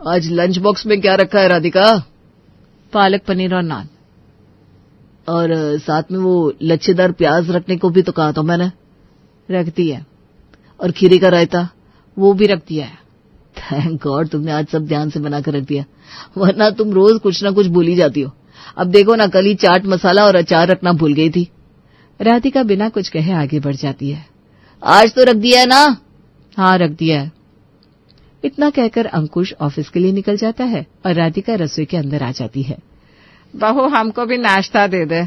आज lunch box में क्या रखा है राधिका? पालक पनीर और नान। और साथ में वो लच्छेदार प्याज रखने को भी तो कहा था मैंने। रख दिया। और खीरे का रायता? वो भी रख दिया है। थैंक गॉड तुमने आज सब ध्यान से बना कर रख दिया, वरना तुम रोज कुछ ना कुछ भूल ही जाती हो। अब देखो ना, कल ही चाट मसाला और अचार रखना भूल गई थी। राधिका बिना कुछ कहे आगे बढ़ जाती है। आज तो रख दिया है ना? हाँ रख दिया है। इतना कहकर अंकुश ऑफिस के लिए निकल जाता है और राधिका रसोई के अंदर आ जाती है। बहू हमको भी नाश्ता दे दे।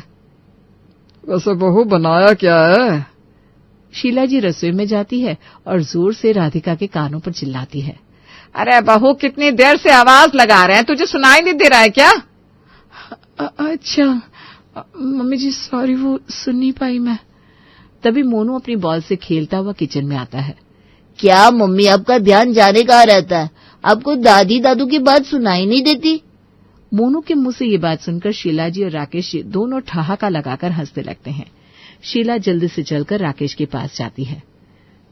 वैसे बहू बनाया क्या है? शीला जी रसोई में जाती है और जोर से राधिका के कानों पर चिल्लाती है। अरे बहू कितनी देर से आवाज लगा रहे हैं, तुझे सुनाई नहीं दे रहा है क्या? अच्छा मम्मी जी सॉरी, वो सुन नहीं पाई मैं। तभी मोनू अपनी बॉल से खेलता हुआ किचन में आता है। क्या मम्मी आपका ध्यान जाने कहाँ रहता है? आपको दादी दादू की बात सुनाई नहीं देती? मोनू के मुंह से ये बात सुनकर शीला जी और राकेश जी दोनों ठहाका लगाकर हंसने लगते हैं। शीला जल्दी से चलकर राकेश के पास जाती है।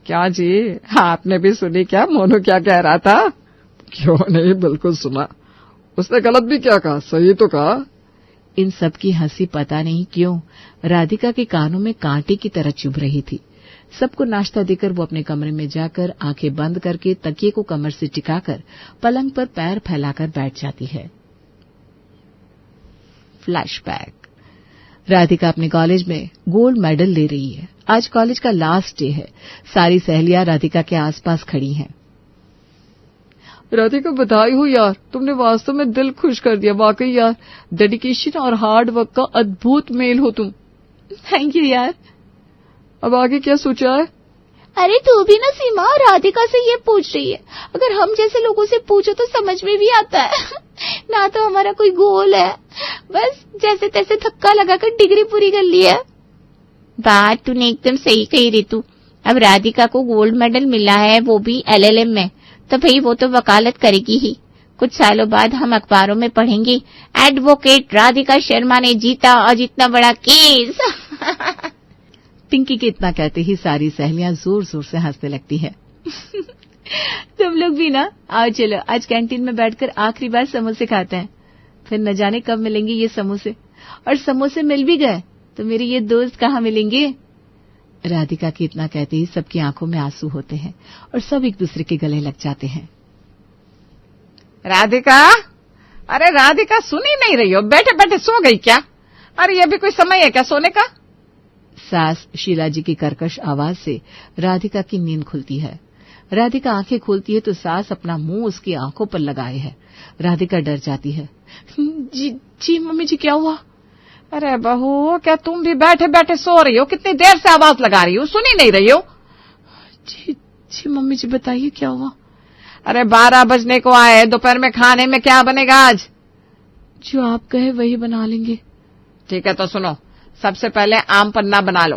क्या जी, आपने भी सुनी क्या मोनू क्या कह रहा था? क्यों नहीं, बिल्कुल सुना। उसने गलत भी क्या कहा, सही तो कहा। इन सब की हंसी पता नहीं क्यों राधिका के कानों में कांटे की तरह चुभ रही थी। सबको नाश्ता देकर वो अपने कमरे में जाकर आंखें बंद करके तकिए को कमर से टिकाकर पलंग पर पैर फैलाकर बैठ जाती है। फ्लैशबैक। राधिका अपने कॉलेज में गोल्ड मेडल ले रही है। आज कॉलेज का लास्ट डे है। सारी सहेलियां राधिका के आसपास खड़ी हैं। राधिका बधाई हो यार, तुमने वास्तव में दिल खुश कर दिया। वाकई यार, डेडिकेशन और हार्ड वर्क का अद्भुत मेल हो तुम। थैंक यू यार। अब आगे क्या सोचा है? अरे तू भी ना सीमा राधिका से ये पूछ रही है। अगर हम जैसे लोगों से पूछो तो समझ में भी आता है। ना तो हमारा कोई गोल है, बस जैसे तैसे धक्का लगाकर डिग्री पूरी कर ली है। बात तूने एकदम सही कही रितु। अब राधिका को गोल्ड मेडल मिला है, वो भी LLM में, तो भाई वो तो वकालत करेगी ही। कुछ सालों बाद हम अखबारों में पढ़ेंगे, एडवोकेट राधिका शर्मा ने जीता और इतना बड़ा केस। पिंकी के इतना कहते ही सारी सहेलियां जोर जोर से हंसने लगती है। तुम लोग भी ना आओ, चलो आज कैंटीन में बैठकर आखिरी बार समोसे खाते हैं। फिर न जाने कब मिलेंगे ये समोसे, और समोसे मिल भी गए तो मेरे ये दोस्त कहाँ मिलेंगे। राधिका के इतना कहते ही सबकी आंखों में आंसू होते हैं और सब एक दूसरे के गले लग जाते हैं। राधिका, अरे राधिका सुन ही नहीं रही हो, बैठे बैठे सो गई क्या? अरे ये भी कोई समय है क्या सोने का? सास शीला जी की कर्कश आवाज से राधिका की नींद खुलती है। राधिका आंखें खोलती है तो सास अपना मुंह उसकी आंखों पर लगाए है। राधिका डर जाती है। जी मम्मी जी क्या हुआ? अरे बहू, क्या तुम भी बैठे बैठे सो रही हो? कितनी देर से आवाज लगा रही हो, सुन ही नहीं रही हो? जी मम्मी जी बताइए क्या हुआ? अरे 12 बजने को आए, दोपहर में खाने में क्या बनेगा आज? जो आप कहे वही बना लेंगे। ठीक है तो सुनो, सबसे पहले आम पन्ना बना लो।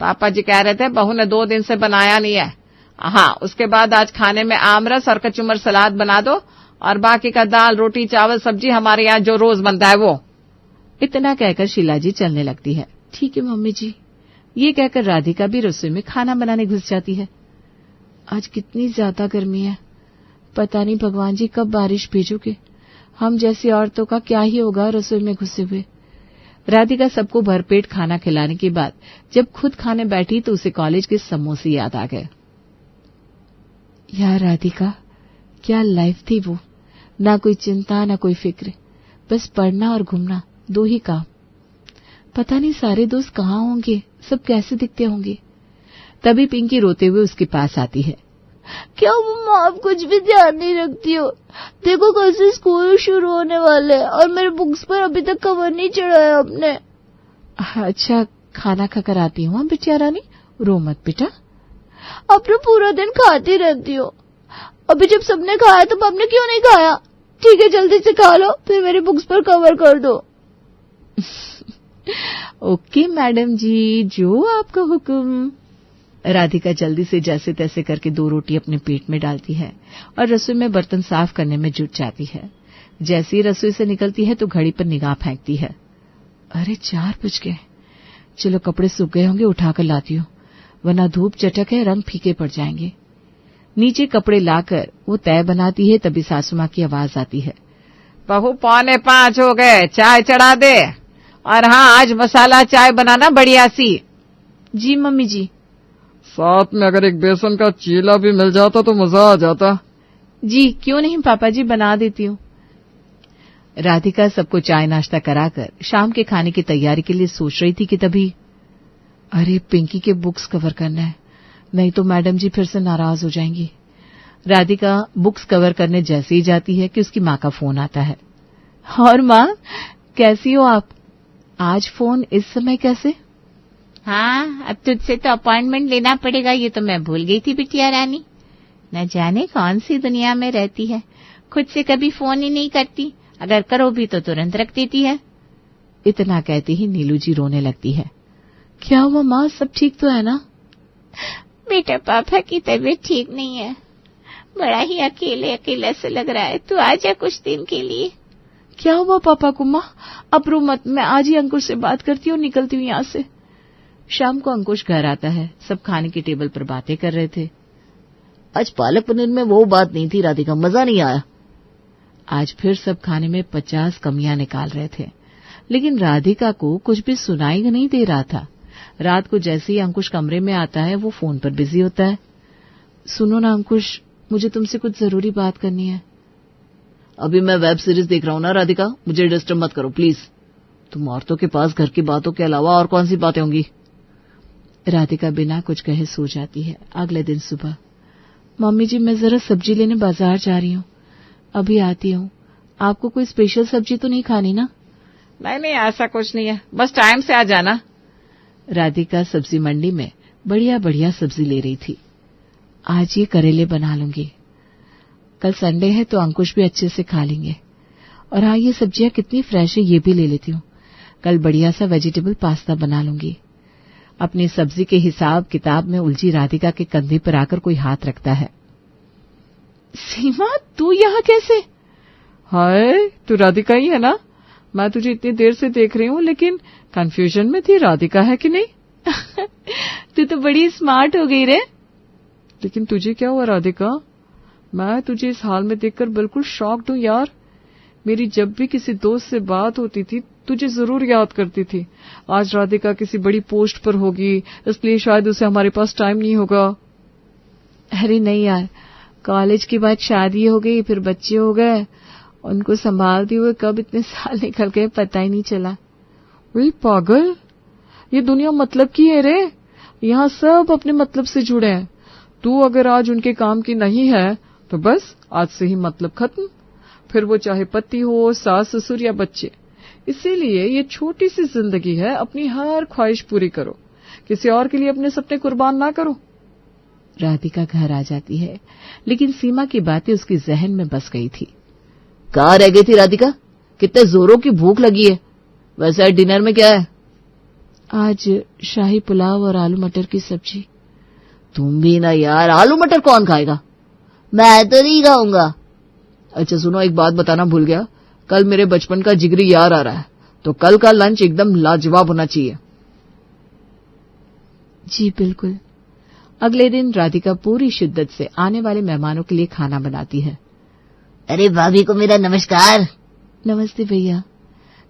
पापा जी कह रहे थे बहू ने 2 दिन से बनाया नहीं है। हाँ, उसके बाद आज खाने में आम रस और कचुम्बर सलाद बना दो, और बाकी का दाल रोटी चावल सब्जी हमारे यहाँ जो रोज बनता है वो। इतना कहकर शीला जी चलने लगती है। ठीक है मम्मी जी। ये कहकर राधिका भी रसोई में खाना बनाने घुस जाती है। आज कितनी ज्यादा गर्मी है, पता नहीं भगवान जी कब बारिश भेजोगे। हम जैसी औरतों का क्या ही होगा रसोई में घुसे हुए। राधिका सबको भरपेट खाना खिलाने के बाद जब खुद खाने बैठी तो उसे कॉलेज के समोसे याद आ गए। यार राधिका, क्या लाइफ थी वो। ना कोई चिंता ना कोई फिक्र, बस पढ़ना और घूमना, 2 ही काम। पता नहीं सारे दोस्त कहाँ होंगे, सब कैसे दिखते होंगे। तभी पिंकी रोते हुए उसके पास आती है। क्या मम्मा आप कुछ भी ध्यान नहीं रखती हो? देखो कल से स्कूल शुरू होने वाले हैं और मेरे बुक्स पर अभी तक कवर नहीं चढ़ा है आपने। अच्छा खाना खाकर आती हूँ बिटिया रानी, रो मत बेटा। अब तो पूरा दिन खाती रहती हो, अभी जब सबने खाया तो आपने क्यों नहीं खाया? ठीक है जल्दी से खा लो, फिर मेरी बुक्स पर कवर कर दो। ओके मैडम जी, जो आपका हुक्म। राधिका जल्दी से जैसे तैसे करके 2 रोटी अपने पेट में डालती है और रसोई में बर्तन साफ करने में जुट जाती है। जैसे ही रसोई से निकलती है तो घड़ी पर निगाह फेंकती है। अरे 4 बज गए। चलो कपड़े सूख गए होंगे, उठाकर लाती हूँ, वरना धूप चटक है, रंग फीके पड़ जाएंगे। नीचे कपड़े लाकर वो तय बनाती है, तभी सासू माँ की आवाज आती है। बहू 4:45 हो गए, चाय चढ़ा दे। और हाँ, आज मसाला चाय बनाना बढ़िया सी। जी मम्मी जी। साथ में अगर एक बेसन का चीला भी मिल जाता तो मजा आ जाता। जी क्यों नहीं पापा जी, बना देती हूँ। राधिका सबको चाय नाश्ता कराकर शाम के खाने की तैयारी के लिए सोच रही थी कि तभी अरे पिंकी के बुक्स कवर करना है, नहीं तो मैडम जी फिर से नाराज हो जाएंगी। राधिका बुक्स कवर करने जैसे ही जाती है कि उसकी माँ का फोन आता है। और माँ कैसी हो आप? आज फोन इस समय कैसे? हाँ, अब तुझसे तो अपॉइंटमेंट लेना पड़ेगा, ये तो मैं भूल गई थी बिटिया रानी। न जाने कौन सी दुनिया में रहती है, खुद से कभी फोन ही नहीं करती, अगर करो भी तो तुरंत रख देती है। इतना कहते ही नीलू जी रोने लगती है। क्या हुआ माँ, सब ठीक तो है ना? बेटा पापा की तबीयत ठीक नहीं है, बड़ा ही अकेले अकेला से लग रहा है, तू आ जा कुछ दिन के लिए। क्या हुआ पापा को माँ? अब रो मत, मैं आज ही अंकुश से बात करती हूँ, निकलती हूँ यहाँ से। शाम को अंकुश घर आता है, सब खाने की टेबल पर बातें कर रहे थे। आज पालक पनीर में वो बात नहीं थी राधिका, मजा नहीं आया। आज फिर सब खाने में 50 कमियां निकाल रहे थे, लेकिन राधिका को कुछ भी सुनाई नहीं दे रहा था। रात को जैसे ही अंकुश कमरे में आता है, वो फोन पर बिजी होता है। सुनो ना अंकुश, मुझे तुमसे कुछ जरूरी बात करनी है। अभी मैं वेब सीरीज देख रहा हूँ ना राधिका, मुझे डिस्टर्ब मत करो प्लीज। तुम औरतों के पास घर की बातों के अलावा और कौन सी बातें होंगी? राधिका बिना कुछ कहे सो जाती है। अगले दिन सुबह, मम्मी जी मैं जरा सब्जी लेने बाजार जा रही हूँ, अभी आती हूँ। आपको कोई स्पेशल सब्जी तो नहीं खानी ना? नहीं, ऐसा कुछ नहीं है, बस टाइम से आ जाना। राधिका सब्जी मंडी में बढ़िया बढ़िया सब्जी ले रही थी। आज ये करेले बना लूंगी, कल संडे है तो अंकुश भी अच्छे से खा लेंगे। और हाँ, ये सब्जियां कितनी फ्रेश है ये भी ले लेती हूँ। कल बढ़िया सा वेजिटेबल पास्ता बना लूंगी। अपनी सब्जी के हिसाब किताब में उलझी राधिका के कंधे पर आकर कोई हाथ रखता है। सीमा, तू यहाँ कैसे? हाय, तू राधिका ही है ना? मैं तुझे इतनी देर से देख रही हूँ, लेकिन कंफ्यूजन में थी राधिका है कि नहीं। तू तो बड़ी स्मार्ट हो गई रे। लेकिन तुझे क्या हुआ राधिका? मैं तुझे इस हाल में देखकर बिल्कुल शॉक्ड हूँ यार। मेरी जब भी किसी दोस्त से बात होती थी तुझे जरूर याद करती थी। आज राधिका किसी बड़ी पोस्ट पर होगी, इसलिए शायद उसे हमारे पास टाइम नहीं होगा। अरे नहीं यार, कॉलेज के बाद शादी हो गई, फिर बच्चे हो गए, उनको संभालते हुए कब इतने साल निकल गए पता ही नहीं चला। वही पागल, ये दुनिया मतलब की है रे। यहाँ सब अपने मतलब से जुड़े हैं। तू अगर आज उनके काम की नहीं है तो बस आज से ही मतलब खत्म, फिर वो चाहे पति हो, सास ससुर या बच्चे। इसीलिए ये छोटी सी जिंदगी है, अपनी हर ख्वाहिश पूरी करो, किसी और के लिए अपने सपने कुर्बान ना करो। राधिका घर आ जाती है, लेकिन सीमा की बातें उसकी जहन में बस गई थी। कहाँ रह गई थी राधिका? कितने जोरों की भूख लगी है। वैसे आज डिनर में क्या है? आज शाही पुलाव और आलू मटर की सब्जी। तुम भी ना यार, आलू मटर कौन खाएगा? मैं तो नहीं खाऊंगा। अच्छा सुनो, एक बात बताना भूल गया, कल मेरे बचपन का जिगरी यार आ रहा है, तो कल का लंच एकदम लाजवाब होना चाहिए। जी बिल्कुल। अगले दिन राधिका पूरी शिद्दत से आने वाले मेहमानों के लिए खाना बनाती है। अरे भाभी को मेरा नमस्कार। नमस्ते भैया।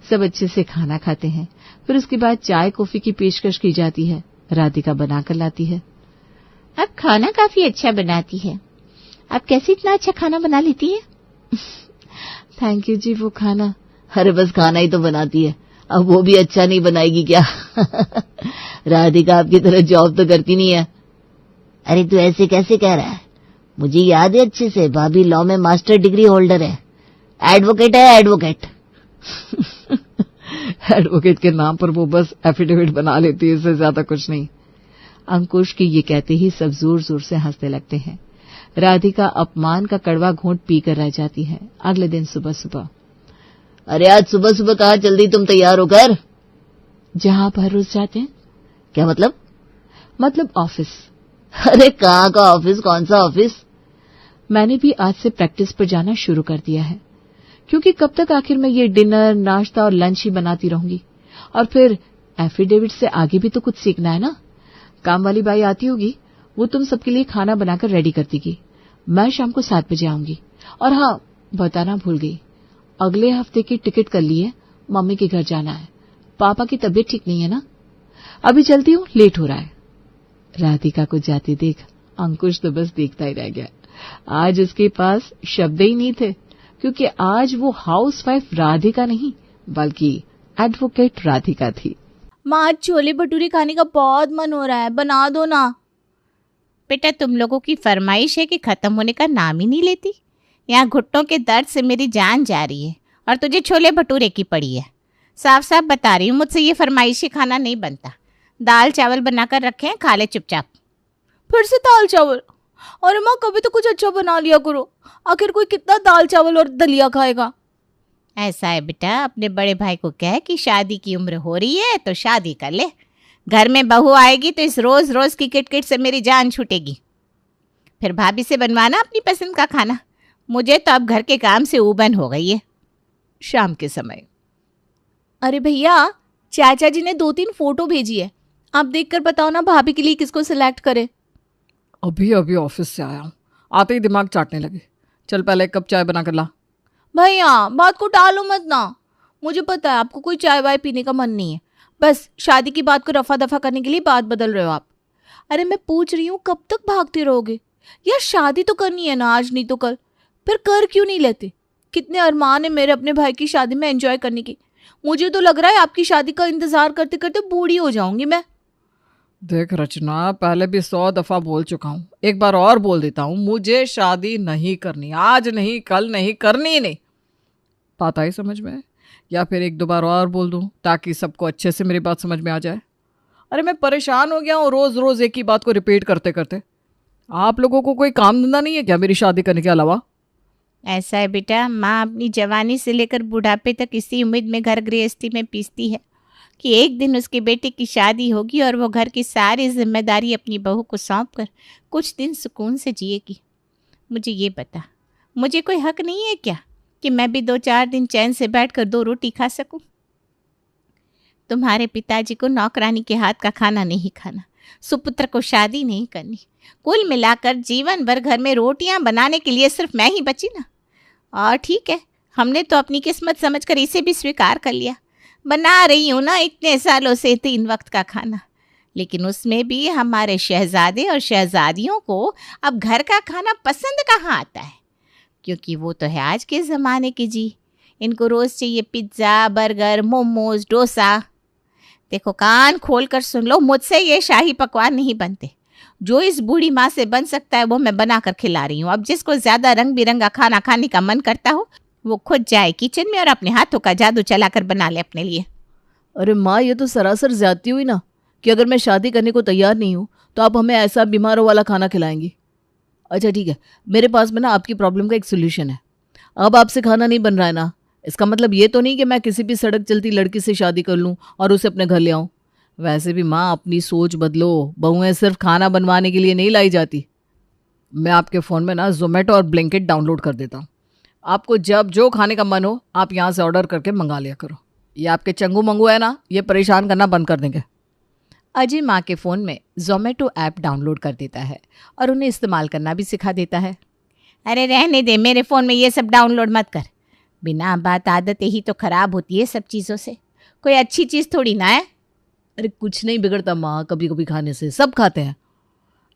सब अच्छे से खाना खाते हैं, फिर उसके बाद चाय कॉफी की पेशकश की जाती है। राधिका बनाकर लाती है। आप खाना काफी अच्छा बनाती है, आप कैसे इतना अच्छा खाना बना लेती है? थैंक यू जी। वो खाना, अरे बस खाना ही तो बनाती है, अब वो भी अच्छा नहीं बनाएगी क्या? राधिका आपकी तरह जॉब तो करती नहीं है। अरे तू ऐसे कैसे कह रहा है? मुझे याद है अच्छे से, भाभी लॉ में मास्टर डिग्री होल्डर है, एडवोकेट है, एडवोकेट। एडवोकेट के नाम पर वो बस एफिडेविट बना लेती है, इससे ज्यादा कुछ नहीं। अंकुश की ये कहते ही सब जोर जोर से हंसने लगते हैं। राधिका अपमान का कड़वा घूंट पीकर रह जाती है। अगले दिन सुबह सुबह, अरे आज सुबह सुबह कहाँ चल दी तुम तैयार होकर? जहां आप हर रोज जाते हैं। क्या मतलब? मतलब ऑफिस। अरे कहाँ का ऑफिस? कौन सा ऑफिस? मैंने भी आज से प्रैक्टिस पर जाना शुरू कर दिया है, क्योंकि कब तक आखिर मैं ये डिनर, नाश्ता और लंच ही बनाती रहूंगी। और फिर एफिडेविट से आगे भी तो कुछ सीखना है ना। काम वाली बाई आती होगी, वो तुम सबके लिए खाना बनाकर रेडी करती की। मैं शाम को 7 बजे आऊंगी। और हाँ, बताना भूल गई, अगले हफ्ते की टिकट कर ली है, मम्मी के घर जाना है। पापा की तबीयत ठीक नहीं है ना, अभी चलती हूँ, लेट हो रहा है। राधिका को जाते देख अंकुश तो बस देखता ही रह गया। आज उसके पास शब्द ही नहीं थे, क्योंकि आज वो हाउसवाइफ राधिका नहीं बल्कि एडवोकेट राधिका थी। माँ, आज छोले भटूरे खाने का बहुत मन हो रहा है, बना दो ना। बेटा, तुम लोगों की फरमाइश है कि खत्म होने का नाम ही नहीं लेती। यहाँ घुट्टों के दर्द से मेरी जान जा रही है और तुझे छोले भटूरे की पड़ी है। साफ साफ बता रही हूँ, मुझसे ये फरमाइशी खाना नहीं बनता। दाल चावल बनाकर रखे हैं, खा ले चुपचाप। फिर से दाल चावल? अरे माँ, कभी तो कुछ अच्छा बना लिया करो, आखिर कोई कितना दाल चावल और दलिया खाएगा। ऐसा है बेटा, अपने बड़े भाई को कह कि शादी की उम्र हो रही है तो शादी कर ले। घर में बहू आएगी तो इस रोज रोज की किटकिट से मेरी जान छूटेगी। फिर भाभी से बनवाना अपनी पसंद का खाना। मुझे तो अब घर के काम से ऊबन हो गई है। शाम के समय, अरे भैया, चाचा जी ने 2-3 फोटो भेजी है, आप देखकर बताओ ना भाभी के लिए किसको सिलेक्ट करे। अभी अभी ऑफिस से आया हूँ, आते ही दिमाग चाटने लगे। चल पहले एक कप चाय बना कर ला। भैया, बात को टालो मत ना, मुझे पता है आपको कोई चाय वाय पीने का मन नहीं है, बस शादी की बात को रफा दफा करने के लिए बात बदल रहे हो आप। अरे मैं पूछ रही हूँ, कब तक भागते रहोगे यार? शादी तो करनी है ना, आज नहीं तो कल। फिर कर क्यों नहीं लेते? कितने अरमान है मेरे अपने भाई की शादी में एंजॉय करने की। मुझे तो लग रहा है आपकी शादी का इंतजार करते करते बूढ़ी हो जाऊंगी मैं। देख रचना, पहले भी 100 दफा बोल चुका हूँ, एक बार और बोल देता हूँ, मुझे शादी नहीं करनी, आज नहीं, कल नहीं, करनी ही नहीं। बात आई समझ में? या फिर 1-2 बार और बोल दूँ ताकि सबको अच्छे से मेरी बात समझ में आ जाए? अरे मैं परेशान हो गया हूँ रोज रोज एक ही बात को रिपीट करते करते। आप लोगों को कोई काम धंधा नहीं है क्या मेरी शादी करने के अलावा? ऐसा है बेटा, माँ अपनी जवानी से लेकर बुढ़ापे तक इसी उम्मीद में घर गृहस्थी में पीसती है कि एक दिन उसके बेटे की शादी होगी और वो घर की सारी जिम्मेदारी अपनी बहू को सौंप कर कुछ दिन सुकून से जिएगी। मुझे ये बता, मुझे कोई हक नहीं है क्या कि मैं भी 2-4 दिन चैन से बैठकर 2 रोटी खा सकूं? तुम्हारे पिताजी को नौकरानी के हाथ का खाना नहीं खाना, सुपुत्र को शादी नहीं करनी, कुल मिलाकर जीवन भर घर में रोटियां बनाने के लिए सिर्फ मैं ही बची ना। और ठीक है, हमने तो अपनी किस्मत समझकर इसे भी स्वीकार कर लिया। बना रही हूँ ना इतने सालों से 3 वक्त का खाना, लेकिन उसमें भी हमारे शहजादे और शहजादियों को अब घर का खाना पसंद कहाँ आता है, क्योंकि वो तो है आज के ज़माने की जी। इनको रोज़ चाहिए पिज्ज़ा, बर्गर, मोमोज, डोसा। देखो, कान खोल कर सुन लो, मुझसे ये शाही पकवान नहीं बनते। जो इस बूढ़ी माँ से बन सकता है वो मैं बना कर खिला रही हूँ। अब जिसको ज़्यादा रंग बिरंगा खाना खाने का मन करता हो वो खुद जाए किचन में और अपने हाथों का जादू चलाकर बना ले अपने लिए। अरे माँ, ये तो सरासर ज्यादती हुई ना, कि अगर मैं शादी करने को तैयार नहीं हूँ तो आप हमें ऐसा बीमारों वाला खाना खिलाएंगी। अच्छा ठीक है, मेरे पास में ना आपकी प्रॉब्लम का एक सोल्यूशन है। अब आपसे खाना नहीं बन रहा है ना, इसका मतलब ये तो नहीं कि मैं किसी भी सड़क चलती लड़की से शादी कर लूँ और उसे अपने घर ले आऊँ। वैसे भी माँ, अपनी सोच बदलो, बहुएं सिर्फ खाना बनवाने के लिए नहीं लाई जाती। मैं आपके फ़ोन में ना ज़ोमैटो और ब्लिंकिट डाउनलोड कर देता हूँ। आपको जब जो खाने का मन हो आप यहाँ से ऑर्डर करके मंगा लिया करो। ये आपके चंगू मंगू है ना, ये परेशान करना बंद कर देंगे। अजय माँ के फ़ोन में ज़ोमैटो ऐप डाउनलोड कर देता है और उन्हें इस्तेमाल करना भी सिखा देता है। अरे रहने दे, मेरे फ़ोन में ये सब डाउनलोड मत कर। बिना बात आदतें ही तो ख़राब होती है सब चीज़ों से, कोई अच्छी चीज़ थोड़ी ना है। अरे कुछ नहीं बिगड़ता माँ, कभी कभी खाने से, सब खाते हैं।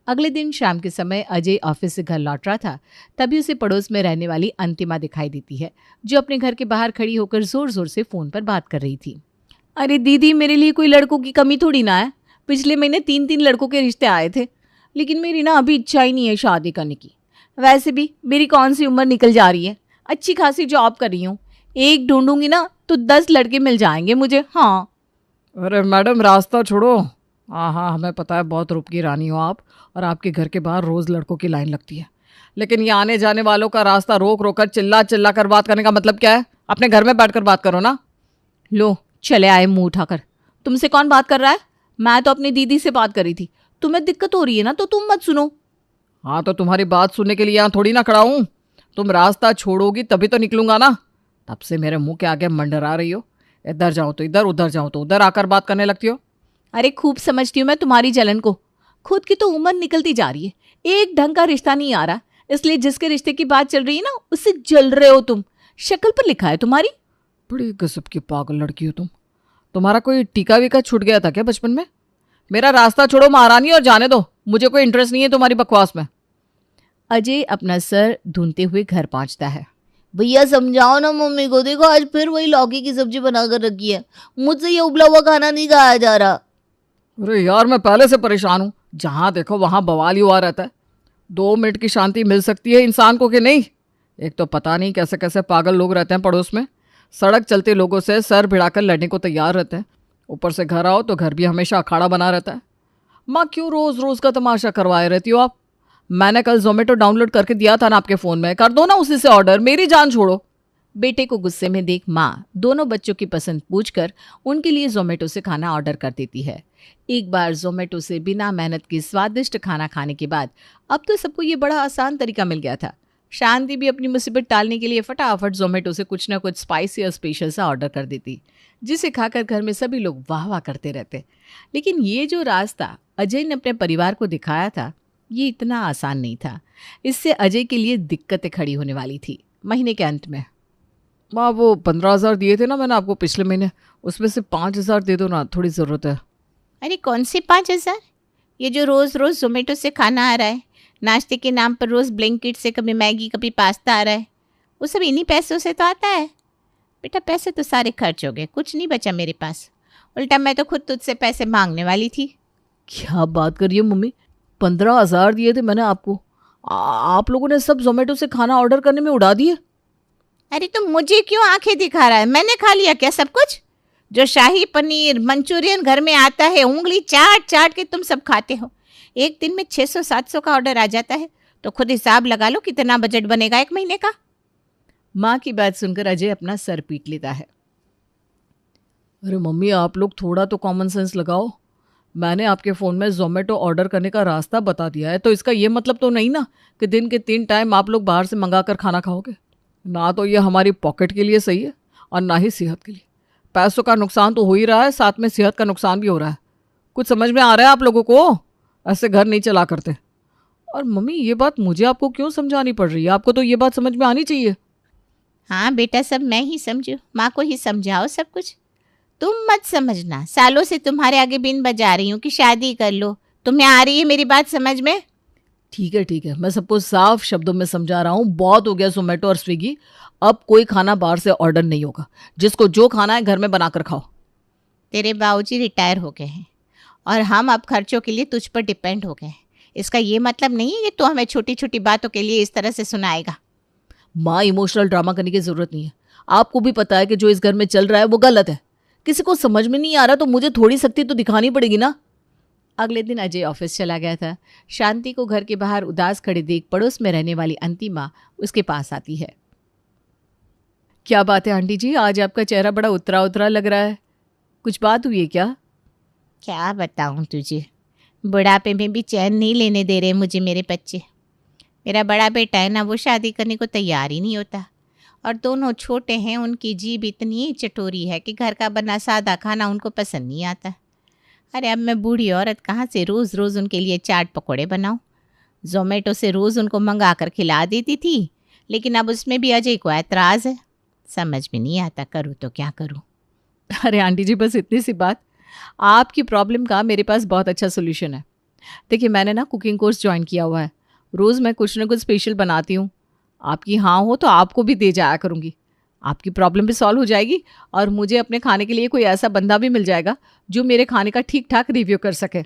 अगले दिन शाम के समय अजय ऑफिस से घर लौट रहा था, तभी उसे पड़ोस में रहने वाली अंतिमा दिखाई देती है, जो अपने घर के बाहर खड़ी होकर जोर जोर से फ़ोन पर बात कर रही थी। अरे दीदी, मेरे लिए कोई लड़कों की कमी थोड़ी ना है। पिछले महीने 3-3 लड़कों के रिश्ते आए थे, लेकिन मेरी ना अभी इच्छा ही नहीं है शादी करने की। वैसे भी मेरी कौन सी उम्र निकल जा रही है, अच्छी खासी जॉब कर रही हूँ, एक ढूंढूंगी ना तो 10 लड़के मिल जाएंगे मुझे। हाँ। अरे मैडम, रास्ता छोड़ो। हाँ, हमें पता है बहुत रूप की रानी हो आप, और आपके घर के बाहर रोज़ लड़कों की लाइन लगती है, लेकिन ये आने जाने वालों का रास्ता रोक रोक कर चिल्ला चिल्ला कर बात करने का मतलब क्या है? अपने घर में बैठकर बात करो ना। लो चले आए मुंह उठाकर। तुमसे कौन बात कर रहा है? मैं तो अपनी दीदी से बात कर रही थी। तुम्हें दिक्कत हो रही है ना तो तुम मत सुनो। हाँ, तो तुम्हारी बात सुनने के लिए यहाँ थोड़ी ना खड़ा हूँ। तुम रास्ता छोड़ोगी तभी तो निकलूंगा ना। तब से मेरे मुंह के आगे मंडरा रही हो, इधर जाओ तो इधर, उधर जाओ तो उधर आकर बात करने लगती हो। अरे खूब समझती हूँ मैं तुम्हारी जलन को। खुद की तो उम्र निकलती जा रही है, एक ढंग का रिश्ता नहीं आ रहा, इसलिए जिसके रिश्ते की बात चल रही है ना उससे जल रहे हो तुम। शक्ल पर लिखा है तुम्हारी। बड़ी गजब की पागल लड़की हो तुम। तुम्हारा कोई टीका वीका छूट गया था क्या बचपन में? मेरा रास्ता छोड़ो महारानी और जाने दो, मुझे कोई इंटरेस्ट नहीं है तुम्हारी बकवास में। अजय अपना सर ढूंढते हुए घर पहुंचता है। भैया समझाओ ना मम्मी को, देखो आज फिर वही लौकी की सब्जी बनाकर रखी है, मुझसे ये उबला हुआ खाना नहीं खाया जा रहा। अरे यार मैं पहले से परेशान हूँ, जहाँ देखो वहाँ बवाल ही हुआ रहता है। 2 मिनट की शांति मिल सकती है इंसान को कि नहीं? एक तो पता नहीं कैसे कैसे पागल लोग रहते हैं पड़ोस में, सड़क चलते लोगों से सर भिड़ाकर लड़ने को तैयार रहते हैं। ऊपर से घर आओ तो घर भी हमेशा अखाड़ा बना रहता है। माँ क्यों रोज रोज का तमाशा करवाए रहती हो आप? मैंने कल जोमेटो डाउनलोड करके दिया था ना आपके फ़ोन में, कर दो ना उसी से ऑर्डर, मेरी जान छोड़ो। बेटे को गुस्से में देख माँ दोनों बच्चों की पसंद पूछकर उनके लिए जोमेटो से खाना ऑर्डर कर देती है। एक बार जोमेटो से बिना मेहनत के स्वादिष्ट खाना खाने के बाद अब तो सबको ये बड़ा आसान तरीका मिल गया था। शांति भी अपनी मुसीबत टालने के लिए फटाफट जोमेटो से कुछ ना कुछ स्पाइसी और स्पेशल सा ऑर्डर कर देती, जिसे खाकर घर में सभी लोग वाह वाह करते रहते। लेकिन ये जो रास्ता अजय ने अपने परिवार को दिखाया था ये इतना आसान नहीं था। इससे अजय के लिए दिक्कतें खड़ी होने वाली थी। महीने के अंत में माँ वो 15,000 दिए थे ना मैंने आपको पिछले महीने, उसमें से 5,000 दे दो ना, थोड़ी ज़रूरत है। अरे कौन से 5,000? ये जो रोज़ रोज़ जोमेटो से खाना आ रहा है, नाश्ते के नाम पर रोज़ ब्लिंकिट से कभी मैगी कभी पास्ता आ रहा है, वो सब इन्हीं पैसों से तो आता है। बेटा पैसे तो सारे खर्च हो गए, कुछ नहीं बचा मेरे पास। उल्टा मैं तो खुद तुझसे पैसे मांगने वाली थी। क्या बात कर रही हो मम्मी? 15,000 दिए थे मैंने आपको, आप लोगों ने सब जोमेटो से खाना ऑर्डर करने में उड़ा दिए। अरे तो मुझे क्यों आंखें दिखा रहा है? मैंने खा लिया क्या सब कुछ? जो शाही पनीर मंचूरियन घर में आता है उंगली चाट चाट के तुम सब खाते हो। एक दिन में 600-700 का ऑर्डर आ जाता है, तो खुद हिसाब लगा लो कितना बजट बनेगा 1 महीने का। माँ की बात सुनकर अजय अपना सर पीट लेता है। अरे मम्मी आप लोग थोड़ा तो कॉमन सेंस लगाओ। मैंने आपके फ़ोन में जोमेटो ऑर्डर करने का रास्ता बता दिया है, तो इसका ये मतलब तो नहीं ना कि दिन के 3 टाइम आप लोग बाहर से मंगा कर खाना खाओगे। ना तो ये हमारी पॉकेट के लिए सही है और ना ही सेहत के लिए। पैसों का नुकसान तो हो ही रहा है, साथ में सेहत का नुकसान भी हो रहा है। कुछ समझ में आ रहा है आप लोगों को? ऐसे घर नहीं चला करते। और मम्मी ये बात मुझे आपको क्यों समझानी पड़ रही है? आपको तो ये बात समझ में आनी चाहिए। हाँ बेटा सब मैं ही समझू, माँ को ही समझाओ सब कुछ। तुम मत समझना, सालों से तुम्हारे आगे बिन बजा रही हूँ कि शादी कर लो। तुम्हें आ रही है मेरी बात समझ में? ठीक है, मैं सबको साफ शब्दों में समझा रहा हूँ। बहुत हो गया जोमेटो और स्विगी, अब कोई खाना बाहर से ऑर्डर नहीं होगा। जिसको जो खाना है घर में बनाकर खाओ। तेरे बाबूजी रिटायर हो गए हैं और हम अब खर्चों के लिए तुझ पर डिपेंड हो गए हैं। इसका ये मतलब नहीं है कि तू हमें छोटी छोटी बातों के लिए इस तरह से सुनाएगा। माँ इमोशनल ड्रामा करने की जरूरत नहीं है। आपको भी पता है कि जो इस घर में चल रहा है वो गलत है। किसी को समझ में नहीं आ रहा तो मुझे थोड़ी सख्ती तो दिखानी पड़ेगी ना। अगले दिन अजय ऑफिस चला गया था। शांति को घर के बाहर उदास खड़े देख पड़ोस में रहने वाली अंतिमा उसके पास आती है। क्या बात है आंटी जी, आज आपका चेहरा बड़ा उतरा उतरा लग रहा है। कुछ बात हुई है क्या? क्या बताऊं तुझे, बुढ़ापे में भी चैन नहीं लेने दे रहे मुझे मेरे बच्चे। मेरा बड़ा बेटा है ना, वो शादी करने को तैयार ही नहीं होता। और दोनों छोटे हैं, उनकी जीभ इतनी चटोरी है कि घर का बना सादा खाना उनको पसंद नहीं आता। अरे अब मैं बूढ़ी औरत कहाँ से रोज़ रोज़ उनके लिए चाट पकौड़े बनाऊं? जोमेटो से रोज़ उनको मंगा कर खिला देती थी, लेकिन अब उसमें भी अजय को ऐतराज़ है। समझ में नहीं आता करूँ तो क्या करूँ। अरे आंटी जी बस इतनी सी बात। आपकी प्रॉब्लम का मेरे पास बहुत अच्छा सोल्यूशन है। देखिए मैंने ना कुकिंग कोर्स ज्वाइन किया हुआ है। रोज़ मैं कुछ ना कुछ स्पेशल बनाती हूँ। आपकी हाँ हो तो आपको भी दे जाया करूँगी। आपकी प्रॉब्लम भी सॉल्व हो जाएगी और मुझे अपने खाने के लिए कोई ऐसा बंदा भी मिल जाएगा जो मेरे खाने का ठीक ठाक रिव्यू कर सके।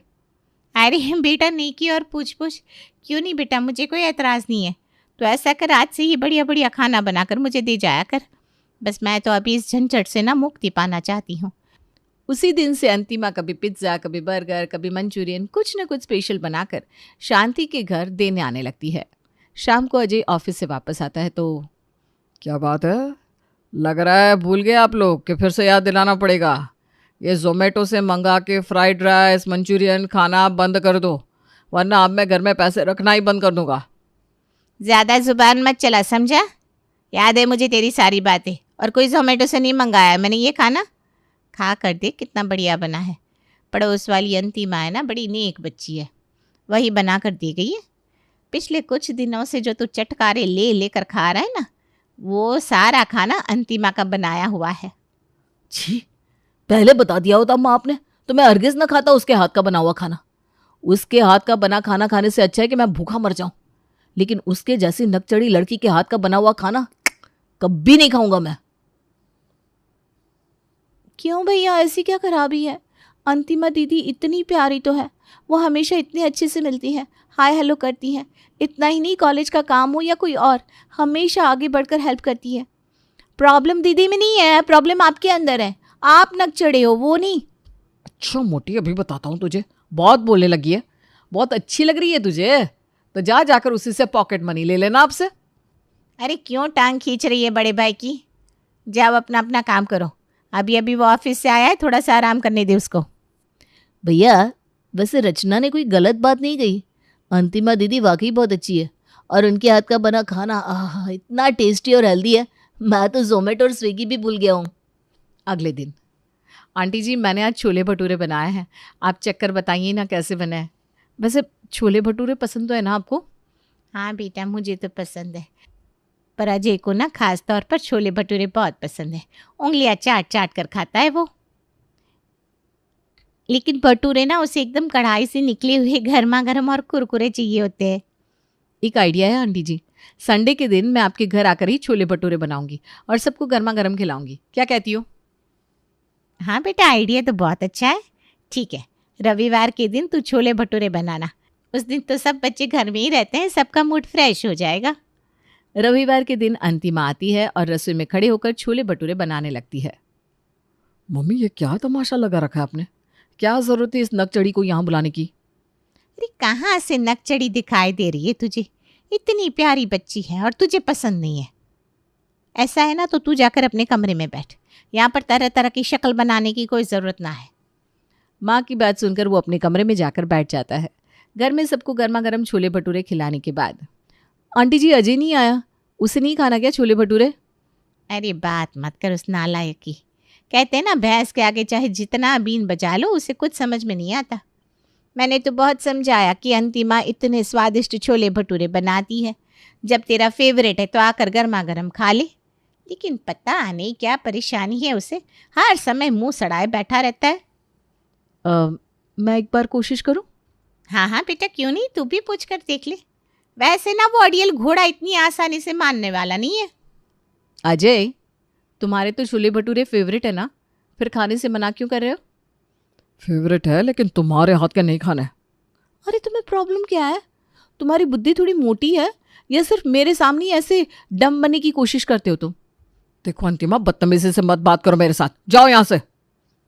अरे बेटा नेकी और पूछ पूछ क्यों नहीं बेटा, मुझे कोई एतराज़ नहीं है। तो ऐसा कर, आज से ही बढ़िया बढ़िया खाना बनाकर मुझे दे जाया कर। बस मैं तो अभी इस झंझट से ना मुक्ति पाना चाहती हूँ। उसी दिन से अंतिमा कभी पिज्ज़ा, कभी बर्गर, कभी मंचूरियन, कुछ न कुछ स्पेशल बनाकर शांति के घर देने आने लगती है। शाम को अजय ऑफिस से वापस आता है तो क्या बात है, लग रहा है भूल गए आप लोग कि फिर से याद दिलाना पड़ेगा। ये जोमेटो से मंगा के फ्राइड राइस मंचूरियन खाना बंद कर दो, वरना अब मैं घर में पैसे रखना ही बंद कर दूंगा। ज़्यादा जुबान मत चला, समझा? याद है मुझे तेरी सारी बातें। और कोई जोमेटो से नहीं मंगाया मैंने ये खाना। खा कर दे कितना बढ़िया बना है। पड़ोस वाली अंतिमा है ना, बड़ी नेक बच्ची है, वही बना कर दे गई है। पिछले कुछ दिनों से जो तू चटकारे ले लेकर खा रहा है ना, वो सारा खाना अंतिमा का बनाया हुआ है। छी, पहले बता दिया होता माँ आपने तो मैं हरगिज न खाता उसके हाथ का बना हुआ खाना। उसके हाथ का बना खाना खाने से अच्छा है कि मैं भूखा मर जाऊं, लेकिन उसके जैसी नकचड़ी लड़की के हाथ का बना हुआ खाना कभी नहीं खाऊंगा मैं। क्यों भैया, ऐसी क्या खराबी है? अंतिमा दीदी इतनी प्यारी तो है, वो हमेशा इतने अच्छे से मिलती है, हाय हेलो करती है। इतना ही नहीं, कॉलेज का काम हो या कोई और, हमेशा आगे बढ़कर हेल्प करती है। प्रॉब्लम दीदी में नहीं है, प्रॉब्लम आपके अंदर है। आप नकचड़े हो, वो नहीं। अच्छा मोटी, अभी बताता हूँ तुझे। बहुत बोलने लगी है, बहुत अच्छी लग रही है तुझे, तो जा जाकर उसी से पॉकेट मनी ले लेना आपसे। अरे क्यों टांग खींच रही है बड़े भाई की? जाओ अपना अपना काम करो। अभी अभी वो ऑफिस से आया है, थोड़ा सा आराम करने दे उसको। भैया वैसे रचना ने कोई गलत बात नहीं कही। अंतिमा दीदी वाकई बहुत अच्छी है और उनके हाथ का बना खाना इतना टेस्टी और हेल्दी है, मैं तो जोमेटो और स्विगी भी भूल गया हूँ। अगले दिन, आंटी जी मैंने आज छोले भटूरे बनाए हैं, आप चेक कर बताइए ना कैसे बने हैं। वैसे छोले भटूरे पसंद तो है ना आपको? हाँ बेटा, मुझे तो पसंद है, पर अजय को ना खास तौर पर छोले भटूरे बहुत पसंद है। उंगलियां चाट चाट कर खाता है वो। लेकिन भटूरे ना उसे एकदम कढ़ाई से निकले हुए गर्मा गर्म और कुरकुरे चाहिए होते हैं। एक आइडिया है आंटी जी, संडे के दिन मैं आपके घर आकर ही छोले भटूरे बनाऊंगी और सबको गर्मा गर्म खिलाऊंगी, क्या कहती हो? हाँ बेटा, आइडिया तो बहुत अच्छा है। ठीक है, रविवार के दिन तू छोले भटूरे बनाना। उस दिन तो सब बच्चे घर में ही रहते हैं, सबका मूड फ्रेश हो जाएगा। रविवार के दिन अंतिमा आती है और रसोई में खड़े होकर छोले भटूरे बनाने लगती है। मम्मी ये क्या तमाशा लगा रखा है आपने? क्या जरूरत है इस नकचड़ी को यहाँ बुलाने की? अरे कहाँ से नकचड़ी दिखाई दे रही है तुझे? इतनी प्यारी बच्ची है और तुझे पसंद नहीं है। ऐसा है ना तो तू जाकर अपने कमरे में बैठ, यहाँ पर तरह तरह की शक्ल बनाने की कोई ज़रूरत ना है। माँ की बात सुनकर वो अपने कमरे में जाकर बैठ जाता है। घर में सबको गर्मा गर्म छोले भटूरे खिलाने के बाद, आंटी जी अजय नहीं आया, उसे नहीं खाना क्या छोले भटूरे? अरे बात मत कर उस नालायक की। कहते हैं ना, भैंस के आगे चाहे जितना बीन बजा लो उसे कुछ समझ में नहीं आता। मैंने तो बहुत समझाया कि अंतिमा इतने स्वादिष्ट छोले भटूरे बनाती है, जब तेरा फेवरेट है तो आकर गर्मा गर्म खा ले। लेकिन पता नहीं क्या परेशानी है उसे, हर समय मुंह सड़ाए बैठा रहता है। मैं एक बार कोशिश करूं? हाँ हाँ बेटा, क्यों नहीं, तू भी पूछ कर देख ले। वैसे ना वो अड़ियल घोड़ा इतनी आसानी से मानने वाला नहीं है। अजय, तुम्हारे तो छोले भटूरे फेवरेट है ना, फिर खाने से मना क्यों कर रहे हो? फेवरेट है लेकिन तुम्हारे हाथ का नहीं खाना है। अरे तुम्हें प्रॉब्लम क्या है? तुम्हारी बुद्धि थोड़ी मोटी है या सिर्फ मेरे सामने ऐसे डम बनने की कोशिश करते हो तुम? देखो अंतिमा, बदतमीजी से मत बात करो मेरे साथ, जाओ यहाँ से।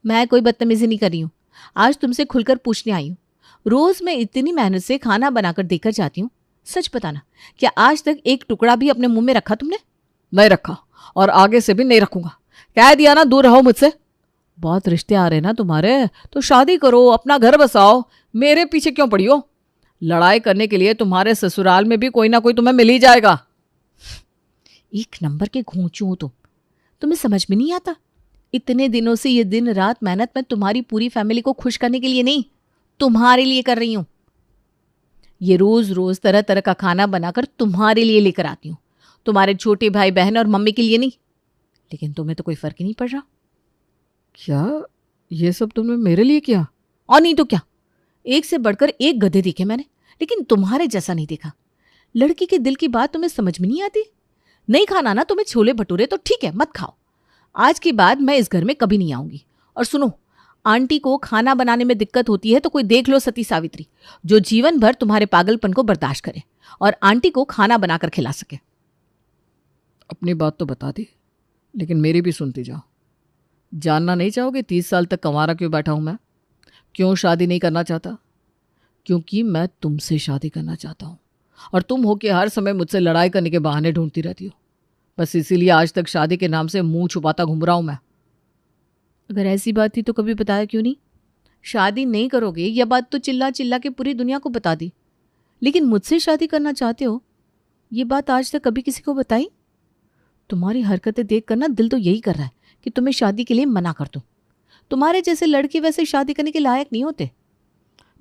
मैं कोई बदतमीजी नहीं कर रही हूँ, आज तुमसे खुलकर पूछने आई हूँ। रोज मैं इतनी मेहनत से खाना बनाकर देकर जाती हूँ, सच बताना क्या आज तक एक टुकड़ा भी अपने मुंह में रखा तुमने? नहीं रखा और आगे से भी नहीं रखूंगा। कह दिया ना, दूर रहो मुझसे। बहुत रिश्ते आ रहे ना तुम्हारे, तो शादी करो, अपना घर बसाओ, मेरे पीछे क्यों पड़ी हो? लड़ाई करने के लिए तुम्हारे ससुराल में भी कोई ना कोई तुम्हें मिल ही जाएगा। एक नंबर के घोंचू हो तुम, तुम्हें समझ में नहीं आता? इतने दिनों से ये दिन रात मेहनत मैं तुम्हारी पूरी फैमिली को खुश करने के लिए नहीं, तुम्हारे लिए कर रही हूं। ये रोज रोज तरह तरह का खाना बनाकर तुम्हारे लिए लेकर आती हूँ, तुम्हारे छोटे भाई बहन और मम्मी के लिए नहीं। लेकिन तुम्हें तो कोई फर्क ही नहीं पड़ रहा। क्या ये सब तुमने मेरे लिए किया? और नहीं तो क्या, एक से बढ़कर एक गधे देखे मैंने, लेकिन तुम्हारे जैसा नहीं देखा। लड़की के दिल की बात तुम्हें समझ में नहीं आती। नहीं खाना ना तुम्हें छोले भटूरे तो ठीक है, मत खाओ। आज के बाद मैं इस घर में कभी नहीं आऊंगी। और सुनो, आंटी को खाना बनाने में दिक्कत होती है तो कोई देख लो सती सावित्री, जो जीवन भर तुम्हारे पागलपन को बर्दाश्त करे और आंटी को खाना बनाकर खिला सके। अपनी बात तो बता दी, लेकिन मेरी भी सुनती जाओ। जानना नहीं चाहोगे 30 साल तक कंवारा क्यों बैठा हूं मैं? क्यों शादी नहीं करना चाहता? क्योंकि मैं तुमसे शादी करना चाहता हूं और तुम हो के हर समय मुझसे लड़ाई करने के बहाने ढूंढती रहती हो। बस इसीलिए आज तक शादी के नाम से मुंह छुपाता घूम रहा हूं मैं। अगर ऐसी बात थी तो कभी बताया क्यों नहीं? शादी नहीं करोगे यह बात तो चिल्ला चिल्ला के पूरी दुनिया को बता दी, लेकिन मुझसे शादी करना चाहते हो ये बात आज तक कभी किसी को बताई? तुम्हारी हरकतें देख कर ना दिल तो यही कर रहा है कि तुम्हें शादी के लिए मना कर दूं। तुम्हारे जैसे लड़के वैसे शादी करने के लायक नहीं होते।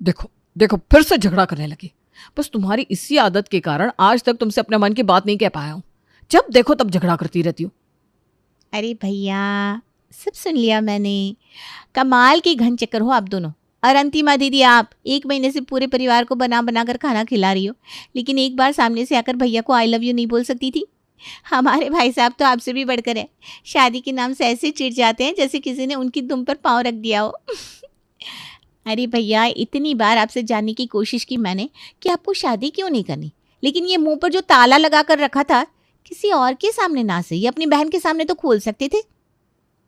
देखो देखो, फिर से झगड़ा करने लगी। बस तुम्हारी इसी आदत के कारण आज तक तुमसे अपने मन की बात नहीं कह पाया हूं। जब देखो तब झगड़ा करती रहती हूँ। अरे भैया, सब सुन लिया मैंने। कमाल की घन चक्कर हो आप दोनों। और अंतिमा दीदी, आप 1 महीने से पूरे परिवार को बना बना कर खाना खिला रही हो, लेकिन एक बार सामने से आकर भैया को आई लव यू नहीं बोल सकती थी? हमारे भाई साहब तो आपसे भी बढ़कर है। शादी के नाम से ऐसे चिढ़ जाते हैं जैसे किसी ने उनकी दुम पर पाँव रख दिया हो। अरे भैया, इतनी बार आपसे जानने की कोशिश की मैंने कि आपको शादी क्यों नहीं करनी, लेकिन ये मुंह पर जो ताला लगा कर रखा था, किसी और के सामने ना सही अपनी बहन के सामने तो खोल सकते थे।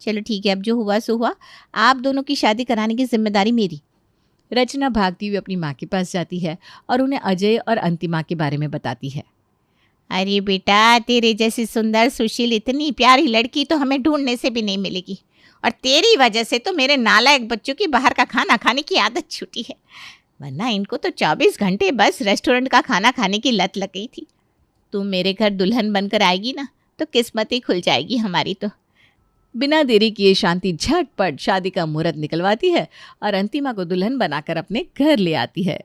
चलो ठीक है, अब जो हुआ सो हुआ। आप दोनों की शादी कराने की जिम्मेदारी मेरी। रचना भागती हुई अपनी माँ के पास जाती है और उन्हें अजय और अंतिमा के बारे में बताती है। अरे बेटा, तेरे जैसी सुंदर सुशील इतनी प्यारी लड़की तो हमें ढूंढने से भी नहीं मिलेगी, और तेरी वजह से तो मेरे नालायक बच्चों की बाहर का खाना खाने की आदत छूटी है, वरना इनको तो 24 घंटे बस रेस्टोरेंट का खाना खाने की लत लग गई थी। तू मेरे घर दुल्हन बनकर आएगी ना तो किस्मत ही खुल जाएगी हमारी तो। बिना देरी किए शांति झटपट शादी का मुहूर्त निकलवाती है और अंतिमा को दुल्हन बनाकर अपने घर ले आती है।